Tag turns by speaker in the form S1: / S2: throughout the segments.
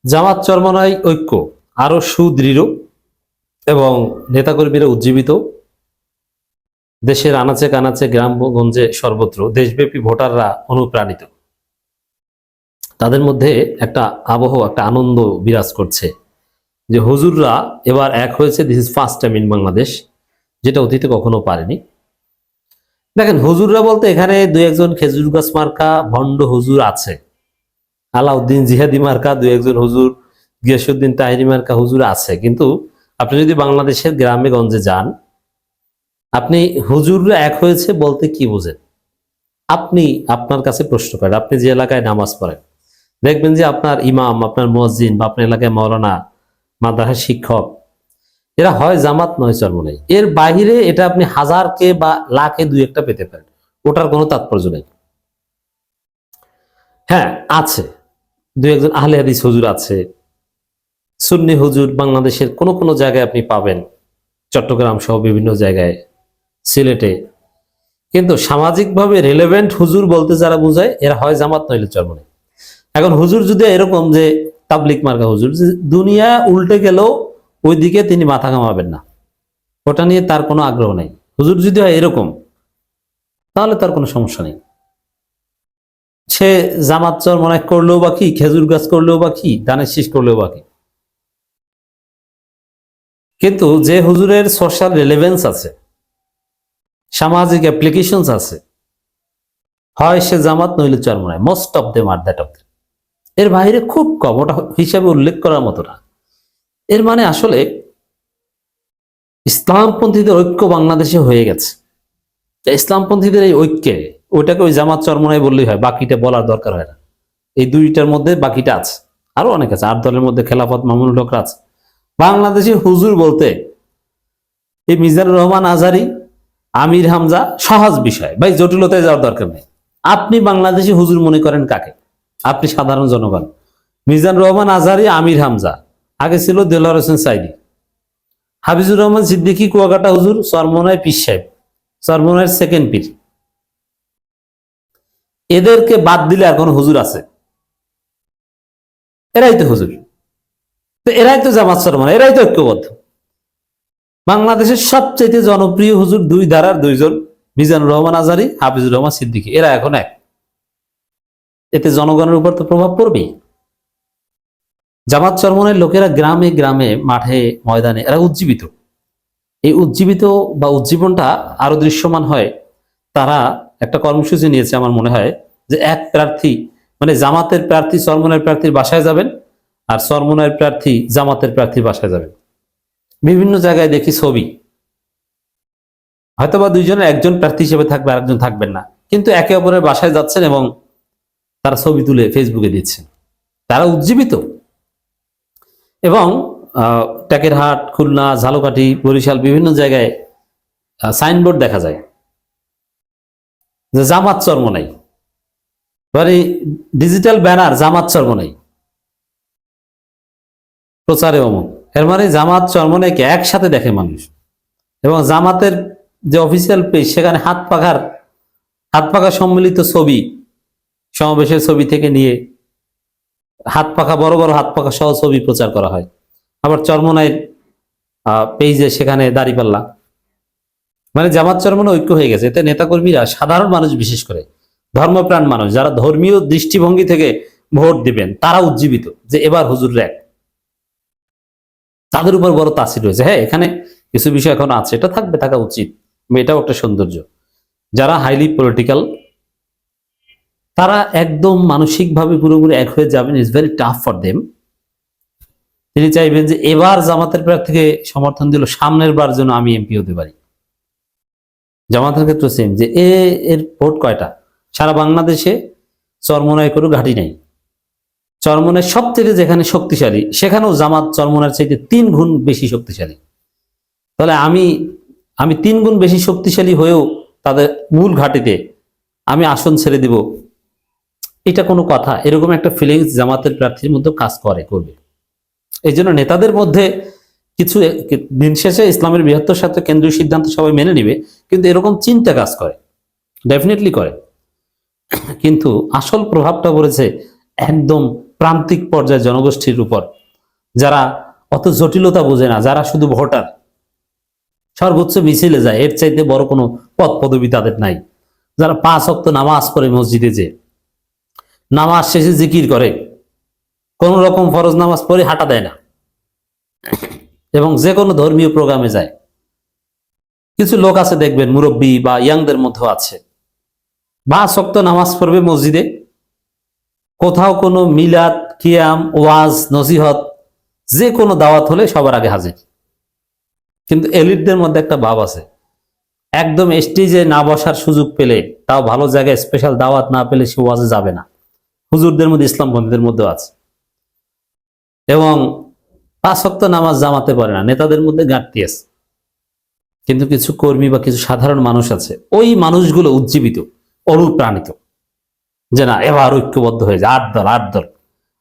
S1: জামাত চরমনাই ঐক্য আরো সুদৃঢ় এবং নেতাকর্মীরা উজ্জীবিত। দেশের আনাচে কানাচে গ্রামগঞ্জে সর্বত্র দেশব্যাপী ভোটাররা অনুপ্রাণিত। তাদের মধ্যে একটা আবহ, একটা আনন্দ বিরাজ করছে যে হুজুররা এবার এক হয়েছে। This is first time in Bangladesh, যেটা অতীতে কখনো পারেনি। দেখেন, হুজুররা বলতে এখানে দুই একজন খেজুর গাছ মার্কা ভণ্ড হুজুর আছে, আলাউদ্দিন জিহাদি মার্কা দুই একজন হুজুর, গিয়াসউদ্দিন তাহিরি মার্কা হুজুর আছে। কিন্তু আপনি যদি বাংলাদেশের গ্রামে গঞ্জে যান, আপনি হুজুররা এক হয়েছে বলতে কি বোঝেন? আপনি আপনার কাছে প্রশ্ন করেন, আপনি যে এলাকায় নামাজ পড়েন, দেখবেন যে আপনার ইমাম, আপনার মুয়াজ্জিন বা আপনার এলাকায় মাওলানা, মাদ্রাসার শিক্ষক, এরা হয় জামাত নয় চরমনাই। এর বাহিরে এটা আপনি হাজারকে বা লাখে দুই একটা পেতে পারেন, ওটার কোনো তাৎপর্য নেই। হ্যাঁ, আছে দুই একজন আহলে হাদিস হুজুর আছে, সুন্নি হুজুর বাংলাদেশের কোন কোন জায়গায় আপনি পাবেন, চট্টগ্রাম সহ বিভিন্ন জায়গায়, সিলেটে। কিন্তু সামাজিকভাবে রিলেভেন্ট হুজুর বলতে যারা বোঝায়, এরা হয় জামাত নইলে চরমনাই। এখন হুজুর যদি এরকম যে তাবলিক মার্কা হুজুর, দুনিয়া উল্টে গেলেও ওই দিকে তিনি মাথা ঘামাবেন না, ওটা নিয়ে তার কোনো আগ্রহ নেই। হুজুর যদি হয় এরকম, তাহলে তার কোনো সমস্যা নেই। সে জামাত চরমনাই করলেও বা কি, খেজুর গাছ করলেও বা কি, ধানের শীষ করলেও বা কি। কিন্তু যে হুজুরের সোশ্যাল রিলেভেন্স আছে, সামাজিক অ্যাপ্লিকেশনস আছে, হয় সে জামাত নইলে Charmonai. Most of them are that of them. এর বাইরে খুব কম, ওটা হিসাবে উল্লেখ করার মতো না। এর মানে আসলে ইসলামপন্থীদের ঐক্য বাংলাদেশে হয়ে গেছে। ইসলামপন্থীদের এই ঐক্যে ওইটাকে ওই জামাত চরমনাই বললেই হয়, বাকিটা বলার দরকার হয় না। এই দুইটার মধ্যে বাকিটা আছে, আরো অনেক আছে। 8 দলের মধ্যে খেলাফত মামুনুল হক আছে। বাংলাদেশে হুজুর বলতে এই মিজানুর রহমান আজহারি, আমির হামজা সহজ বিষয় ভাই, জটিলতায় যাওয়ার দরকার নেই। আপনি বাংলাদেশি হুজুর মনে করেন কাকে? আপনি সাধারণ জনগণ। মিজানুর রহমান আজহারি, আমির হামজা, আগে ছিল দেলোয়ার হোসেন সাইদি, হাফিজুর রহমান সিদ্দিকী কুয়াকাটা হুজুর, চরমনায় পীর সাহেব, চরমনায়ের সেকেন্ড পীর। এদেরকে বাদ দিলে আর কোন হুজুর আছে? এরাই তো হুজুর, তো এরাই তো জামাত চরমনাই, এরাই তো ঐক্যবদ্ধ। বাংলাদেশের সবচেয়ে জনপ্রিয় হুজুর দুই ধারার দুইজন, মিজানুর রহমান আজহারি, হাফিজুর রহমান সিদ্দিকী, এরা এখন এক। এতে জনগণের উপর তো প্রভাব পড়বেই। জামাত চরমনাইয়ের লোকেরা গ্রামে গ্রামে, মাঠে ময়দানে এরা উজ্জীবিত। এই উজ্জীবিত বা উজ্জীবনটা আরো দৃশ্যমান হয়। তারা একটা কর্মসূচি নিয়েছে, আমার মনে হয় যে এক প্রার্থী, মানে জামাতের প্রার্থী চরমনাইয়ের প্রার্থীর বাসায় যাবেন, আর চরমনাইয়ের প্রার্থী জামাতের প্রার্থীর বাসায় যাবেন। বিভিন্ন জায়গায় দেখি ছবি, হয়তোবা দুইজনের একজন প্রার্থী হিসেবে থাকবে, আরেকজন থাকবেন না, কিন্তু একে অপরের বাসায় যাচ্ছেন এবং তারা ছবি তুলে ফেসবুকে দিচ্ছেন। তারা উজ্জীবিত। এবং টেকেরহাট, খুলনা, ঝালকাঠি, বরিশাল বিভিন্ন জায়গায় সাইনবোর্ড দেখা যায় যে জামাত চরমনাই, মানে ডিজিটাল ব্যানার জামাত চরমনাই, প্রচারে অমুক। এর মানে জামাত চরমনাইকে একসাথে দেখে মানুষ। এবং জামাতের যে অফিসিয়াল পেজ, সেখানে হাত পাখা সম্মিলিত ছবি, সমাবেশের ছবি থেকে নিয়ে হাত পাখা, বড় বড় হাত পাখা সহ ছবি প্রচার করা হয়। আবার চরমনাইয়ের পেজে সেখানে দাঁড়িপাল্লা, মানে জামাত চরমনাই ঐক্য হয়ে গেছে। এতে নেতাকর্মীরা, সাধারণ মানুষ, বিশেষ করে ধর্মপ্রাণ মানুষ যারা ধর্মীয় দৃষ্টিভঙ্গি থেকে ভোট দিবেন, তারা উজ্জীবিত যে এবার হুজুর এক। তাদের উপর বড় তাসির রয়েছে। হ্যাঁ, এখানে কিছু বিষয় এখন আছে, এটা থাকবে, থাকা উচিত, এটাও একটা সৌন্দর্য। যারা হাইলি পলিটিক্যাল, তারা একদম মানসিকভাবে পুরোপুরি এক হয়ে যাবেন। It's very tough for them. তিনি চাইবেন যে এবার জামাতের প্রার্থীকে সমর্থন দিল, সামনের বার যেন আমি এমপি হতে পারি। জামাতের ক্ষেত্রে সেম, যে এর ভোট কয়টা? সারা বাংলাদেশে চরমনায় কোনো ঘাঁটি নাই। চরমনায় সবচেয়ে যেখানে শক্তিশালী, সেখানেও জামাত চরমনার চাইতে 3 গুণ বেশি শক্তিশালী। তাহলে আমি 3 গুণ বেশি শক্তিশালী হয়েও তাদের মূল ঘাঁটিতে আমি আসন ছেড়ে দিব, এটা কোনো কথা? এরকম একটা ফিলিংস জামাতের প্রার্থীর মধ্যে কাজ করবে। এই জন্য নেতাদের মধ্যে কিছু, দিন শেষে ইসলামের বৃহত্তর স্বার্থে কেন্দ্রীয় সিদ্ধান্ত সবাই মেনে নিবে, কিন্তু এরকম চিন্তা কাজ করে, ডেফিনেটলি করে। কিন্তু আসল প্রভাবটা পড়েছে একদম প্রান্তিক পর্যায়ে জনগোষ্ঠীর উপর, যারা অত জটিলতা বোঝে না, যারা শুধু ভোটার, সর্বোচ্চ মিছিলে যায়, এর চাইতে বড় কোনো পদ পদবি তাদের নাই, যারা 5 ওয়াক্ত নামাজ পড়ে মসজিদে, যে নামাজ শেষে জিকির করে, কোন রকম ফরজ নামাজ পড়ে হাঁটা দেয় না, এবং যে কোনো ধর্মীয় প্রোগ্রামে যায়। কিছু লোক আছে দেখবেন, মুরব্বী বা ইয়াংদের মধ্যে আছে, 5 ওয়াক্ত নামাজ পড়বে মসজিদে, কোথাও কোনো মিলাদ, কিয়াম, ওয়াজ, নসিহত, যে কোনো দাওয়াত হলে সবার আগে হাজির। কিন্তু এলিটদের মধ্যে একটা ভাব আছে, একদম স্টেজে না বসার সুযোগ পেলে, তাও ভালো জায়গায় স্পেশাল দাওয়াত না পেলে সে ওয়াজে যাবে না। হুজুরদের মধ্যে, ইসলামপন্থীদের মধ্যে আছে। এবং 5 ওয়াক্ত নামাজ জামাতে পারে না, নেতাদের মধ্যে ঘাটতি আছে। কিন্তু কিছু কর্মী বা কিছু সাধারণ মানুষ আছে, ওই মানুষগুলো উজ্জীবিত, অনুপ্রাণিত, যে না এবার ঐক্যবদ্ধ হয়ে যায়, 8 দল 8 দল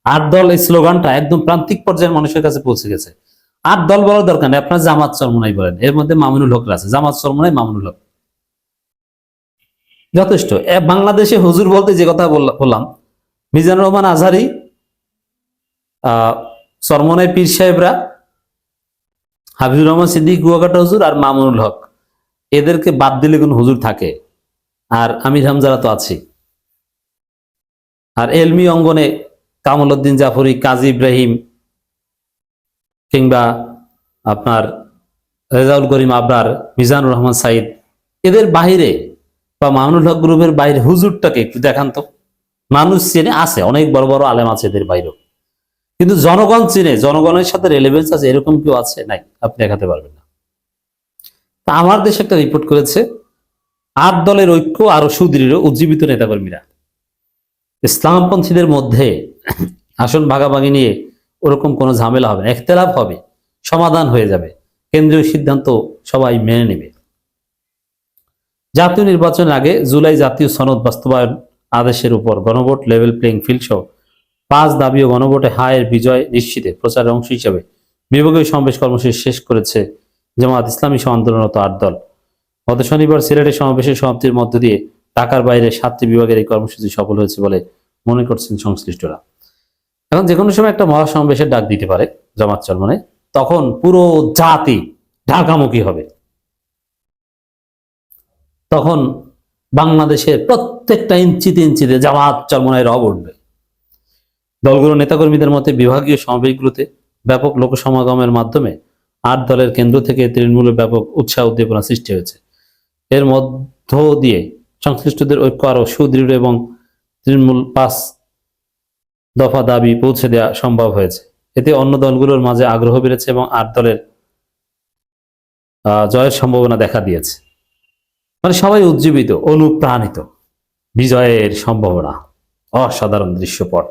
S1: 8 দল, এই স্লোগানটা একদম প্রান্তিক পর্যায়ের মানুষের কাছে পৌঁছে গেছে। 8 দল বলার দরকার নেই, আপনার জামাত চরমোনাই বলেন, এর মধ্যে মামুনুল হক আছে, জামাত চরমোনাই মামুনুল হক যথেষ্ট। বাংলাদেশে হুজুর বলতে যে কথা বললাম, মিজানুর রহমান আজহারি, চরমোনাই পীর সাহেবরা, হাফিজুর রহমান সিদ্দিক কুয়াকাটা হুজুর আর মামুনুল হক, এদেরকে বাদ দিলে কোন হুজুর থাকে? আর আমির হামজারা তো আছি। আর এলমি অঙ্গনে কামাল উদ্দিন জাফরি, কাজী ইব্রাহিম, কিংবা আপনার রেজাউল করিম আবরার, মিজানুর রহমান সাইদ, এদের বাইরে বা মামুনুল হক গ্রুপের বাইরে হুজুরটাকে একটু দেখান তো। মানুষ চেনে, আছে অনেক বড় বড় আলেম আছে এদের বাইরেও, কিন্তু জনগণ চিনে, জনগণের সাথে রেলেভেন্স আছে, এরকম কেউ আছে? নাই, আপনি দেখাতে পারবেন না। তা আমার দেশে একটা রিপোর্ট করেছে, 8 দলের ঐক্য আরো সুদৃঢ়, উজ্জীবিত নেতাকর্মীরা। ইসলামপন্থীদের মধ্যে আসন ভাগাভাগি নিয়ে ওরকম কোনো ঝামেলা হবে না, ইখতিলাফ হবে, সমাধান হয়ে যাবে, কেন্দ্রীয় সিদ্ধান্ত সবাই মেনে নেবে। জাতীয় নির্বাচনের আগে জুলাই জাতীয় সনদ বাস্তবায়ন আদেশের উপর গণভোট, লেভেল প্লেইং ফিল্ড সহ 5 দাবি ও গণভোটে হায়ের বিজয় নিশ্চিতে প্রচারের অংশ হিসেবে বিভাগীয় সমাবেশ কর্মসূচি শেষ করেছে জামায়াত ইসলামী সহ আন্দোলনরত 8 দল। গত শনিবার সিলেটে সমাবেশের সমাপ্তির মধ্য দিয়ে ঢাকার বাইরে 7টি বিভাগের এই কর্মসূচি সফল হয়েছে বলে মনে করছেন সংশ্লিষ্টরা। এখন যে কোনো সময় একটা মহাসমাবেশের ডাক দিতে পারে জামাত চরমোনাই, তখন পুরো জাতি ঢাকামুখী হবে, তখন বাংলাদেশের প্রত্যেকটা ইঞ্চিতে ইঞ্চিতে জামাত চরমোনাই রব উঠবে। দলগুলোর নেতাকর্মীদের মতে বিভাগীয় সমাবেশগুলোতে ব্যাপক লোকসমাগমের মাধ্যমে 8 দলের কেন্দ্র থেকে তৃণমূলের ব্যাপক উৎসাহ উদ্দীপনা সৃষ্টি হয়েছে। এর মধ্য দিয়ে সংশ্লিষ্টদের ঐক্য আরো সুদৃঢ় এবং তৃণমূল 5 দফা দাবি পৌঁছে দেওয়া সম্ভব হয়েছে। এতে অন্য দলগুলোর মাঝে আগ্রহ বেড়েছে এবং 8 দলের জয়ের সম্ভাবনা দেখা দিয়েছে। মানে সবাই উজ্জীবিত, অনুপ্রাণিত, বিজয়ের সম্ভাবনা, অসাধারণ দৃশ্যপট।